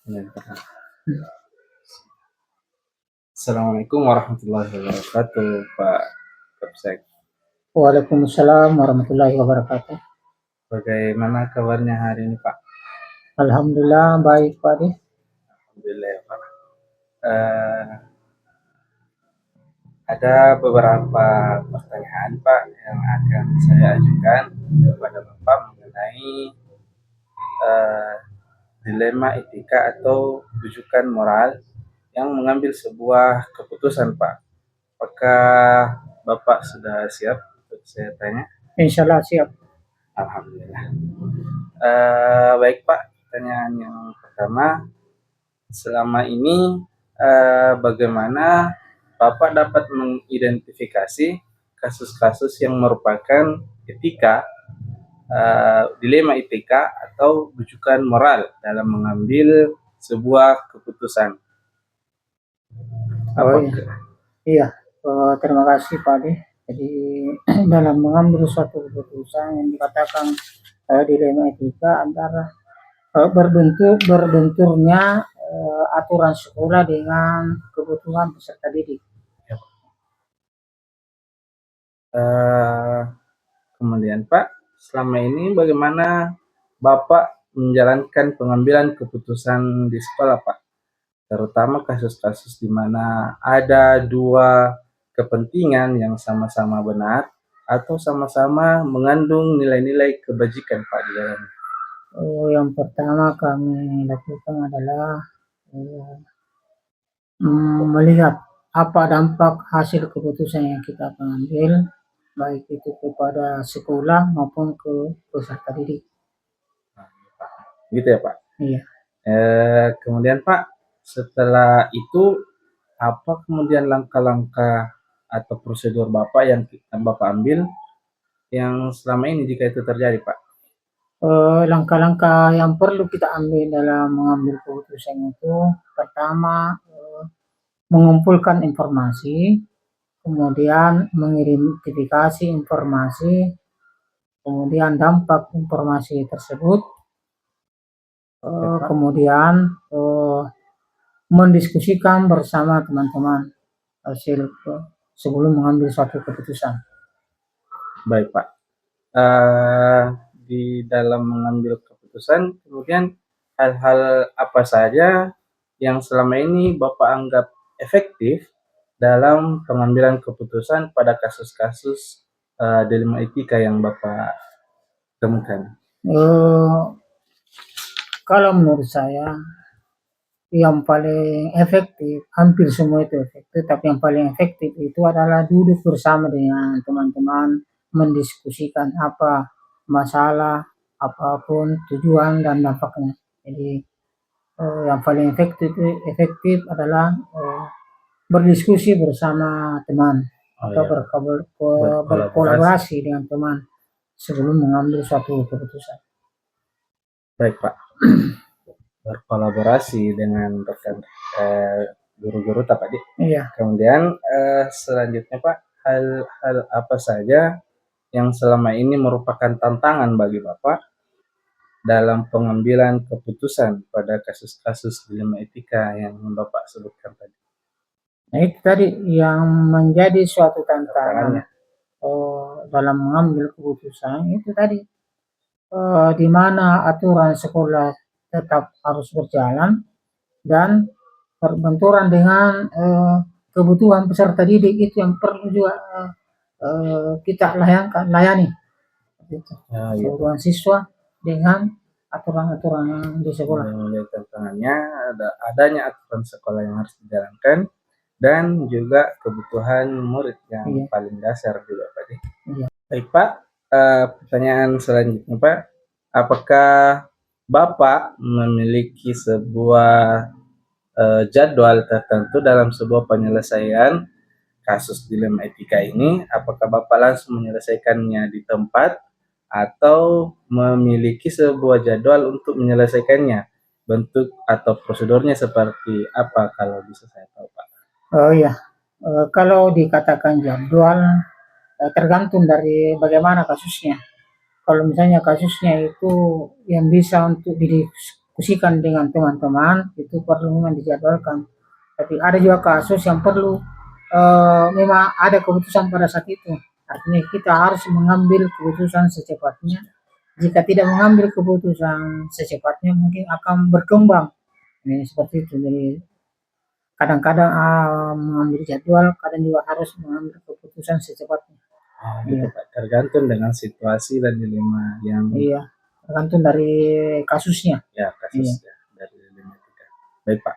Ya. Assalamualaikum warahmatullahi wabarakatuh, Pak Kapsek. Waalaikumsalam warahmatullahi wabarakatuh. Bagaimana kabarnya hari ini, Pak? Alhamdulillah baik, Pak De. Alhamdulillah ya, Pak. Ada beberapa pertanyaan, Pak, yang akan saya ajukan kepada Bapak mengenai eh, dilema etika atau rujukan moral yang mengambil sebuah keputusan, Pak. Apakah Bapak sudah siap untuk saya tanya? Insyaallah siap. Alhamdulillah. Baik Pak, pertanyaan yang pertama, selama ini bagaimana Bapak dapat mengidentifikasi kasus-kasus yang merupakan etika, dilema etika atau rujukan moral dalam mengambil sebuah keputusan? Oh iya. Iya, terima kasih Pak De. Jadi dalam mengambil suatu keputusan yang dikatakan dilema etika antara berbenturnya aturan sekolah dengan kebutuhan peserta didik. Kemudian Pak, selama ini bagaimana Bapak menjalankan pengambilan keputusan di sekolah, Pak? Terutama kasus-kasus di mana ada dua kepentingan yang sama-sama benar atau sama-sama mengandung nilai-nilai kebajikan, Pak, di dalamnya. Yang pertama kami lakukan adalah melihat apa dampak hasil keputusan yang kita ambil, baik itu kepada sekolah maupun ke peserta didik. Gitu ya, Pak? Iya. Kemudian Pak, setelah itu apa kemudian langkah-langkah atau prosedur Bapak yang Bapak ambil yang selama ini jika itu terjadi, Pak? Langkah-langkah yang perlu kita ambil dalam mengambil keputusan itu, pertama mengumpulkan informasi, kemudian mengidentifikasi informasi, kemudian dampak informasi tersebut, kemudian mendiskusikan bersama teman-teman hasil sebelum mengambil suatu keputusan. Baik Pak, di dalam mengambil keputusan kemudian hal-hal apa saja yang selama ini Bapak anggap efektif dalam pengambilan keputusan pada kasus-kasus dilema etika yang Bapak temukan? Kalau menurut saya yang paling efektif, hampir semua itu efektif, tapi yang paling efektif itu adalah duduk bersama dengan teman-teman, mendiskusikan apa masalah, apapun tujuan dan dampaknya. Jadi yang paling efektif adalah berdiskusi bersama teman atau berkolaborasi dengan teman sebelum mengambil suatu keputusan. Baik Pak, berkolaborasi dengan rekan guru-guru tadi. Iya. Kemudian selanjutnya Pak, hal-hal apa saja yang selama ini merupakan tantangan bagi Bapak dalam pengambilan keputusan pada kasus-kasus dilema etika yang Bapak sebutkan tadi? Nah itu tadi yang menjadi suatu tantangan dalam mengambil keputusan itu tadi di mana aturan sekolah tetap harus berjalan dan berbenturan dengan kebutuhan peserta didik, itu yang perlu juga kita layani. Kebutuhan siswa dengan aturan-aturan yang di sekolah. Tantangannya adanya aturan sekolah yang harus dijalankan dan juga kebutuhan murid yang paling dasar juga Pak. Iya. Baik Pak, pertanyaan selanjutnya Pak, apakah Bapak memiliki sebuah jadwal tertentu dalam sebuah penyelesaian kasus dilema etika ini? Apakah Bapak langsung menyelesaikannya di tempat atau memiliki sebuah jadwal untuk menyelesaikannya? Bentuk atau prosedurnya seperti apa kalau bisa saya tahu Pak? Oh iya, kalau dikatakan jadwal tergantung dari bagaimana kasusnya. Kalau misalnya kasusnya itu yang bisa untuk mendiskusikan dengan teman-teman itu perlu memang dijadwalkan. Tapi ada juga kasus yang perlu memang ada keputusan pada saat itu. Artinya kita harus mengambil keputusan secepatnya. Jika tidak mengambil keputusan secepatnya mungkin akan berkembang. Ini seperti itu. Jadi kadang-kadang mengambil jadwal, kadang juga harus mengambil keputusan secepatnya. Gitu, Pak. Tergantung dengan situasi dan dilema yang Iya, tergantung dari kasusnya. ya kasusnya dari dilema kita. Baik, Pak.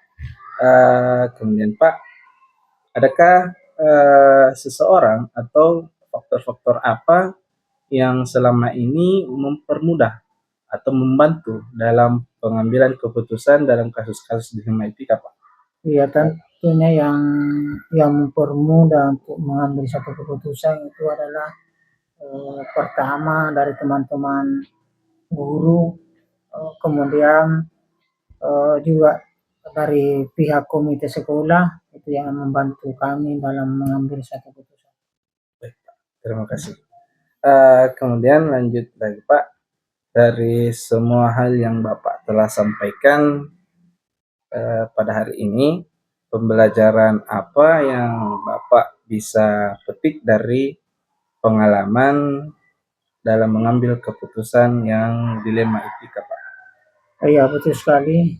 Kemudian Pak, adakah seseorang atau faktor-faktor apa yang selama ini mempermudah atau membantu dalam pengambilan keputusan dalam kasus-kasus dilema etika, Pak? Iya, tentunya yang mempermudah untuk mengambil satu keputusan itu adalah pertama dari teman-teman guru, kemudian juga dari pihak komite sekolah itu yang membantu kami dalam mengambil satu keputusan. Baik, Pak. Terima kasih. Kemudian lanjut lagi, Pak. Dari semua hal yang Bapak telah sampaikan pada hari ini, pembelajaran apa yang Bapak bisa petik dari pengalaman dalam mengambil keputusan yang dilema etika, Pak? Iya, betul sekali.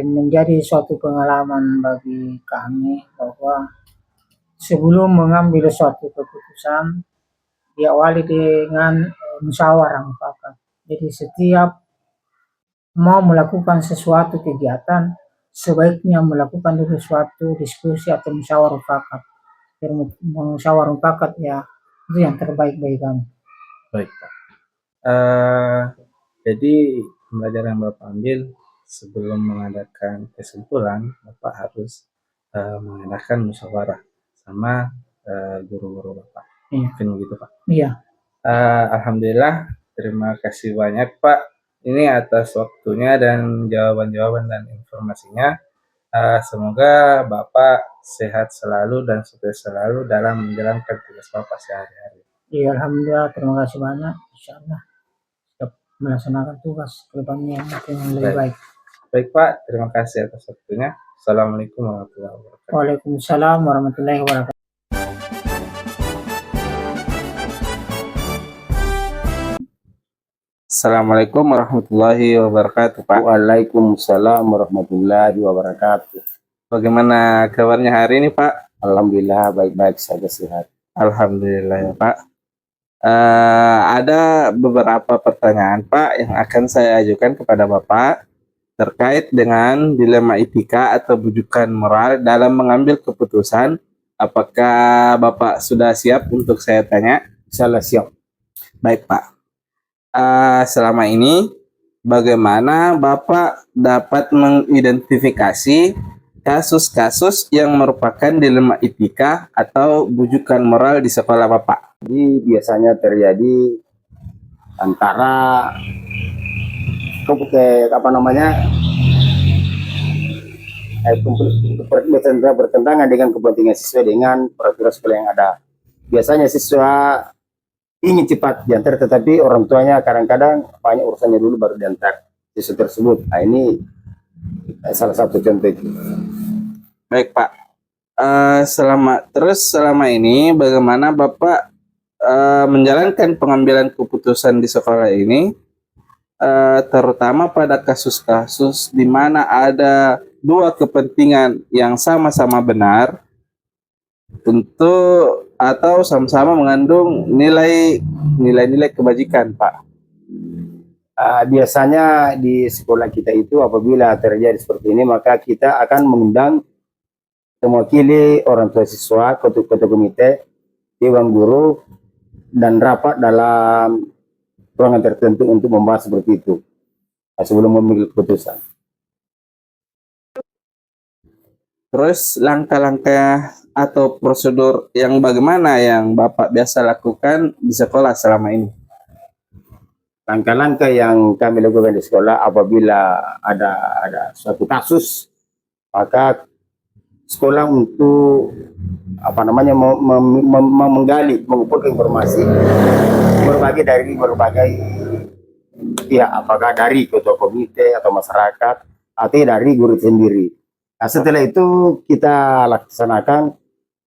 Menjadi suatu pengalaman bagi kami bahwa sebelum mengambil suatu keputusan diawali dengan musyawarah mufakat. Jadi setiap mau melakukan sesuatu kegiatan sebaiknya melakukan dulu suatu diskusi atau musyawarah mufakat. Musyawarah mufakat ya itu yang terbaik bagi kami. Baik, Pak. Jadi pembelajaran yang Bapak ambil sebelum mengadakan kesimpulan, Bapak harus mengadakan musyawarah sama guru-guru Bapak. Mungkin begitu, Pak. Iya. Alhamdulillah, terima kasih banyak, Pak. Ini atas waktunya dan jawaban-jawaban dan informasinya. Semoga Bapak sehat selalu dan sukses selalu dalam menjalankan tugas Bapak sehari-hari. Iya, alhamdulillah, terima kasih banyak. Insyaallah siap melaksanakan tugas ke depannya yang lebih baik. Baik, Pak, terima kasih atas waktunya. Assalamualaikum warahmatullahi wabarakatuh. Waalaikumsalam warahmatullahi wabarakatuh. Assalamualaikum warahmatullahi wabarakatuh, Pak. Waalaikumsalam warahmatullahi wabarakatuh. Bagaimana kabarnya hari ini, Pak? Alhamdulillah baik-baik saja, sehat. Alhamdulillah ya, Pak. Ada beberapa pertanyaan, Pak, yang akan saya ajukan kepada Bapak terkait dengan dilema etika atau bujukan moral dalam mengambil keputusan. Apakah Bapak sudah siap untuk saya tanya? Salah siap. Baik, Pak. Selama ini bagaimana Bapak dapat mengidentifikasi kasus-kasus yang merupakan dilema etika atau bujukan moral di sekolah Bapak? Jadi biasanya terjadi antara bertentangan dengan kepentingan siswa dengan peraturan sekolah yang ada. Biasanya siswa ingin cepat diantar, tetapi orang tuanya kadang-kadang banyak urusannya dulu baru diantar siswa tersebut. Nah, ini salah satu contoh itu. Baik, Pak. Selama ini bagaimana Bapak menjalankan pengambilan keputusan di sekolah ini, terutama pada kasus-kasus di mana ada dua kepentingan yang sama-sama benar, tentu atau sama-sama mengandung nilai-nilai kebajikan, Pak? Biasanya di sekolah kita itu apabila terjadi seperti ini, maka kita akan mengundang mewakili orang tua siswa, ketua komite, dewan guru, dan rapat dalam ruangan tertentu untuk membahas seperti itu sebelum mengambil keputusan. Terus langkah-langkah atau prosedur yang bagaimana yang Bapak biasa lakukan di sekolah selama ini? Langkah-langkah yang kami lakukan di sekolah apabila ada suatu kasus, maka sekolah untuk menggali, mengumpulkan informasi berbagi dari berbagai Ya, apakah dari ketua komite atau masyarakat atau dari guru sendiri. Nah, setelah itu kita laksanakan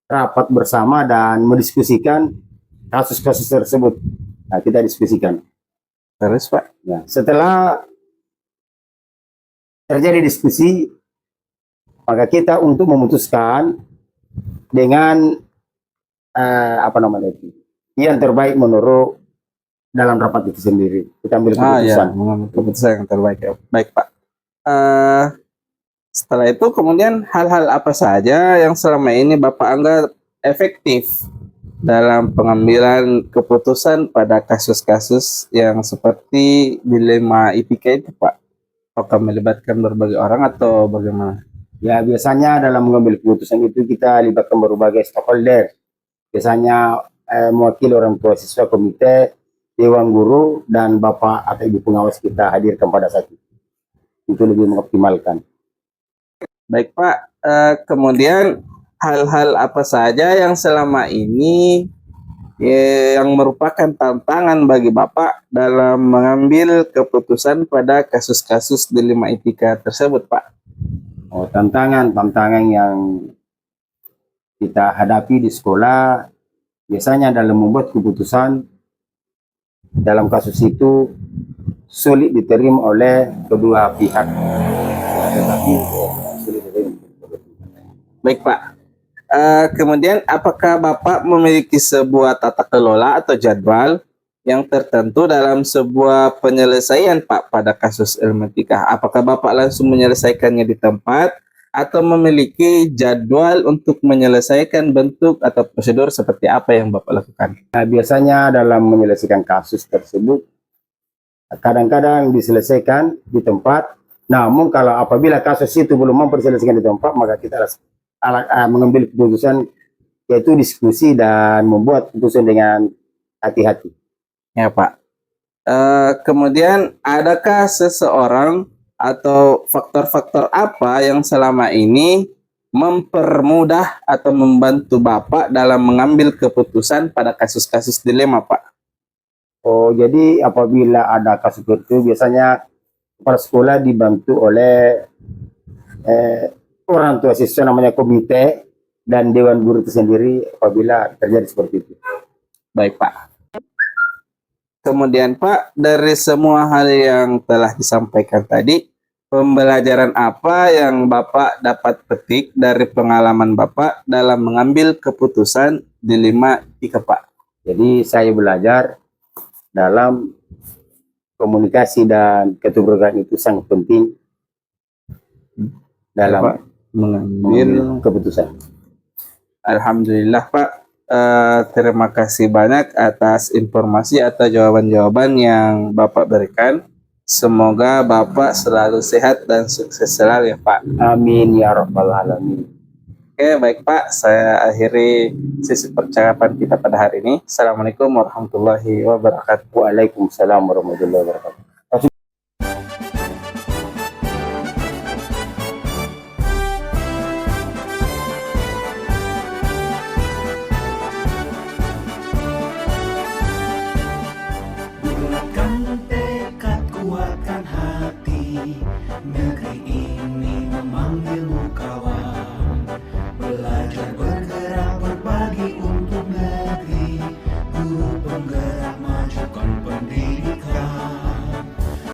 rapat bersama dan mendiskusikan kasus-kasus tersebut. Nah, kita diskusikan. Terus Pak? Nah, setelah terjadi diskusi, maka kita untuk memutuskan dengan apa namanya itu, yang terbaik menurut dalam rapat itu sendiri. Kita ambil keputusan. Mengambil keputusan yang terbaik ya. Baik Pak. Setelah itu kemudian hal-hal apa saja yang selama ini Bapak anggap efektif dalam pengambilan keputusan pada kasus-kasus yang seperti dilema IPK itu Pak? Apakah melibatkan berbagai orang atau bagaimana? Ya, biasanya dalam mengambil keputusan itu kita libatkan berbagai stakeholder. Biasanya mewakili orang tua siswa, komite, dewan guru, dan bapak atau ibu pengawas kita hadirkan pada saat itu. Itu lebih mengoptimalkan. Baik Pak, kemudian hal-hal apa saja yang selama ini yang merupakan tantangan bagi Bapak dalam mengambil keputusan pada kasus-kasus dilema etika tersebut Pak? Oh, tantangan yang kita hadapi di sekolah biasanya dalam membuat keputusan dalam kasus itu sulit diterima oleh kedua pihak. Baik Pak, kemudian apakah Bapak memiliki sebuah tata kelola atau jadwal yang tertentu dalam sebuah penyelesaian Pak pada kasus ilmetika? Apakah Bapak langsung menyelesaikannya di tempat atau memiliki jadwal untuk menyelesaikan bentuk atau prosedur seperti apa yang Bapak lakukan? Nah, biasanya dalam menyelesaikan kasus tersebut kadang-kadang diselesaikan di tempat. Namun kalau apabila kasus itu belum mampu diselesaikan di tempat, maka kita harus mengambil keputusan, yaitu diskusi dan membuat keputusan dengan hati-hati. Ya Pak. Kemudian adakah seseorang atau faktor-faktor apa yang selama ini mempermudah atau membantu Bapak dalam mengambil keputusan pada kasus-kasus dilema Pak? Oh, jadi apabila ada kasus itu biasanya kepala sekolah dibantu oleh orang tua siswa, namanya komite, dan dewan guru itu sendiri apabila terjadi seperti itu. Baik Pak. Kemudian Pak, dari semua hal yang telah disampaikan tadi, pembelajaran apa yang Bapak dapat petik dari pengalaman Bapak dalam mengambil keputusan dilema etika Pak? Jadi saya belajar dalam komunikasi dan keterbukaan itu sangat penting dalam Pak, mengambil keputusan. Alhamdulillah Pak. Terima kasih banyak atas informasi atau jawaban-jawaban yang Bapak berikan. Semoga Bapak selalu sehat dan sukses selalu ya Pak. Amin ya rabbal alamin. Oke, baik Pak, saya akhiri sesi percakapan kita pada hari ini. Assalamualaikum warahmatullahi wabarakatuh. Waalaikumsalam warahmatullahi wabarakatuh. Bulatkan tekad, kuatkan hati, negeri ini memanggilmu kawan. Belajar bergerak